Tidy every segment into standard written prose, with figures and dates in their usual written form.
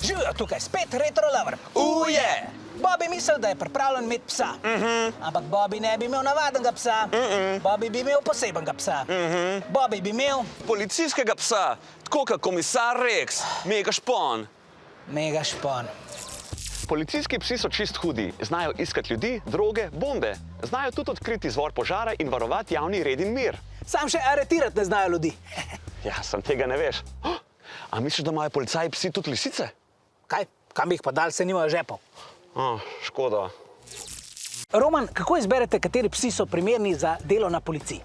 Živijo tukaj spet retro lover. Uje! Bobby misli, da je pripravljen imeti psa. Ampak Bobby ne bi imel navadnega psa. Bobby bi imel posebenega psa. Bobby bi imel Policijskega psa, tako kot komisar Rex, mega špon. mega špon. Policijski psi so čist hudi, znajo iskati ljudi, droge, bombe. Znajo tudi odkriti izvor požara in varovati javni red in mir. Sam še aretirati ne znajo ljudi. Ja, sam tega ne veš. A misliš, da imajo policaji psi tudi lisice? Kaj? Kam bi jih pa dal, se nimajo žepov? Škoda. Roman, kako izberete, kateri psi so primerni za delo na policiji?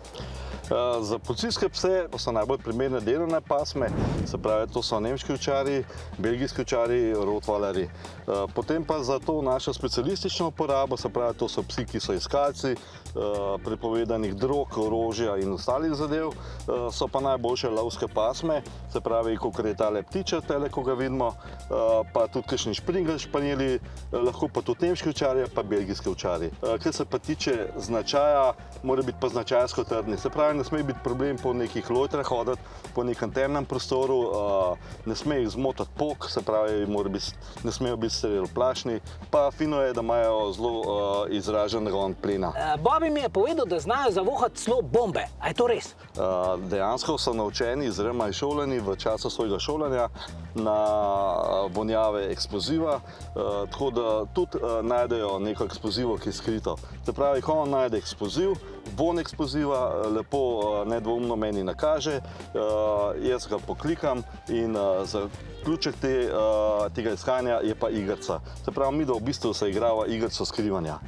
Za policijske pse so najbolj primerne delovne pasme, se pravi, to so nemški ovčarji, belgijski ovčarji, rottweilerji. Potem pa za to našo specialistično uporabo, se pravi, to so psi, ki so iskalci prepovedanih drog, orožja in ostalih zadev, so pa najboljše lovske pasme, se pravi, kot je tale ptiček, tele, ko ga vidimo, pa tudi kakšni špringel španjeli, lahko pa tudi nemški ovčarji, pa belgijski ovčarji. Kar se pa tiče značaja, mora biti pa značajsko trdni, se pravi, ne sme biti problem po nekih lojtrah hoditi, po nekem temnem prostoru, ne sme jih zmotiti pok, se pravi, ne smejo biti stereoplašni, pa fino je, da imajo zelo izražen gon plina. Bobby mi je povedal, da znajo zavohati celo bombe. A je to res? Dejansko so naučeni, oziroma izšolani v času svojega šolanja na vonjave eksploziva, tako da tudi najdejo neko eksplozivo, ki je skrito. Se pravi, ko on najde eksploziv, von eksploziva, lepo nedvoumno meni nakaže, jaz ga poklikam in zaključek tega iskanja je pa igrica. Se pravi, mi da v bistvu se igrava igrico skrivanja.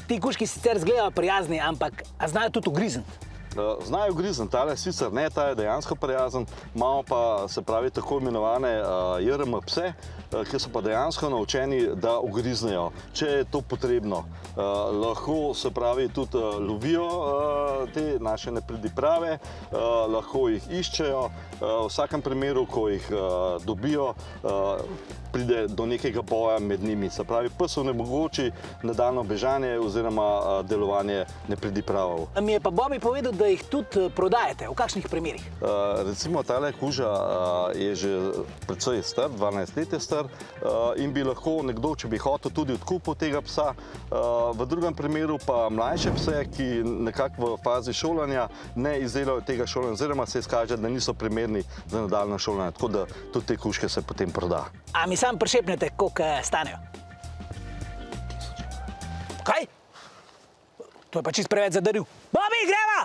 Ti kužki sicer izgledajo prijazni, ampak a znajo tudi ugrizniti? Znajo grizen, tale sicer ne, ta je dejansko prijazen, imamo pa, se pravi, tako imenovane JRM pse, ki so pa dejansko naučeni, da ugriznejo, če je to potrebno. Lahko, se pravi, tudi lovijo te naše nepridiprave, lahko jih iščejo, v vsakem primeru, ko jih dobijo, pride do nekega boja med njimi. Se pravi, pes onemogoči nadaljnje bežanje oziroma delovanje nepridipravov. Mi je pa Bobby povedal, da jih tudi prodajate. V kakšnih primerih? Recimo, tale kuža je že precej star, 12 let je star in bi lahko nekdo, če bi hotel, tudi odkupil tega psa. V drugem primeru pa mlajše pse, ki nekako v fazi šolanja ne izdelajo tega šolanja, oziroma se izkaže, da niso primerni za nadaljnje šolanje, tako da tudi te kužke se potem proda. A mi sam prešepnete, koliko stanejo? Kaj? To je pa čist preveč zadaril. Bobby, greva!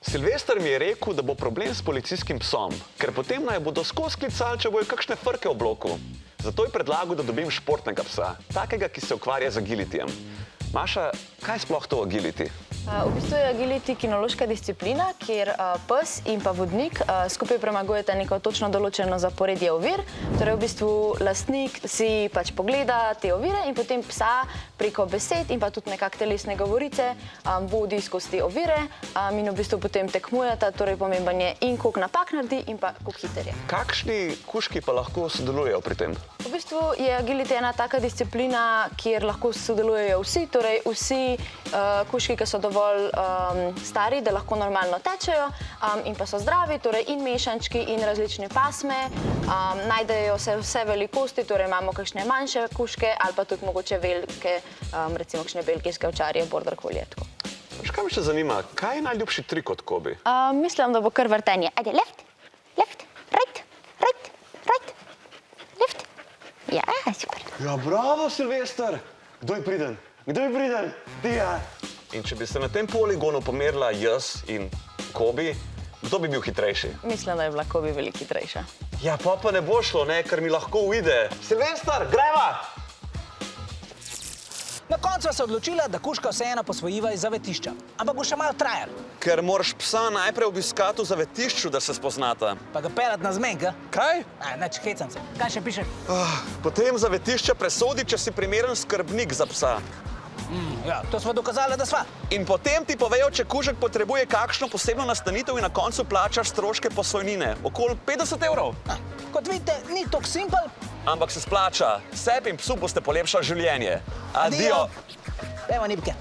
Silvester mi je rekel, da bo problem s policijskim psom, ker potem naj bodo skozi klicali, če bojo kakšne frke v bloku. Zato je predlagal, da dobim športnega psa, takega, ki se ukvarja z agilitijem. Maša, kaj sploh to agility? V bistvu je agility kinološka disciplina, kjer pes in pa vodnik skupaj premagujeta neko točno določeno zaporedje ovir. Torej v bistvu lastnik si pač pogleda te ovire in potem psa preko besed in pa tudi nekako telesne govorice vodi skozi te ovire in v bistvu potem tekmujeta, torej pomemben je in koliko napak naredi in pa koliko hiter je. Kakšni kužki pa lahko sodelujejo pri tem? V bistvu je agility ena taka disciplina, kjer lahko sodelujejo vsi, torej vsi kužki, ki so dovolj stari, da lahko normalno tečejo in pa so zdravi, torej in mešančki in različne pasme, najdejo se vse velikosti, torej imamo kakšne manjše kužke ali pa tudi mogoče velike, recimo kakšne belgijske ovčarje, border collie. Kaj me še zanima, kaj je najljubši trik od Kobi? Mislim, da bo kar vrtenje. Ajde, left, left, right, right, right, left. Ja, super. Ja, bravo, Silvester! Kdo je priden? Kdo je priden? Ti, ja. In če bi se na tem poligonu pomerila jaz in Kobi, kdo bi bil hitrejši? Mislim, da je bila Kobi veliko hitrejša. Ja, pa ne bo šlo, ne, ker mi lahko uide. Silvester, greva! Na koncu se odločila, da kužka vseeno posvojiva iz zavetišča. Ampak bo še malo trajal. Ker moraš psa najprej obiskati v zavetišču, da se spoznata. Pa ga pelat na zmenk, a? Kaj? Neč, hecam se. Kaj še piše? Potem zavetišče presodi, če si primeren skrbnik za psa. Ja, to sva dokazala, da sva. In potem ti povejo, če kužek potrebuje kakšno posebno nastanitev in na koncu plačaš stroške posojnine. Okoli 50 evrov. Kot vidite, ni tok simpel. Ampak se splača. Sebi in psu boste polepšali življenje. Adio. Dajmo, Nipke.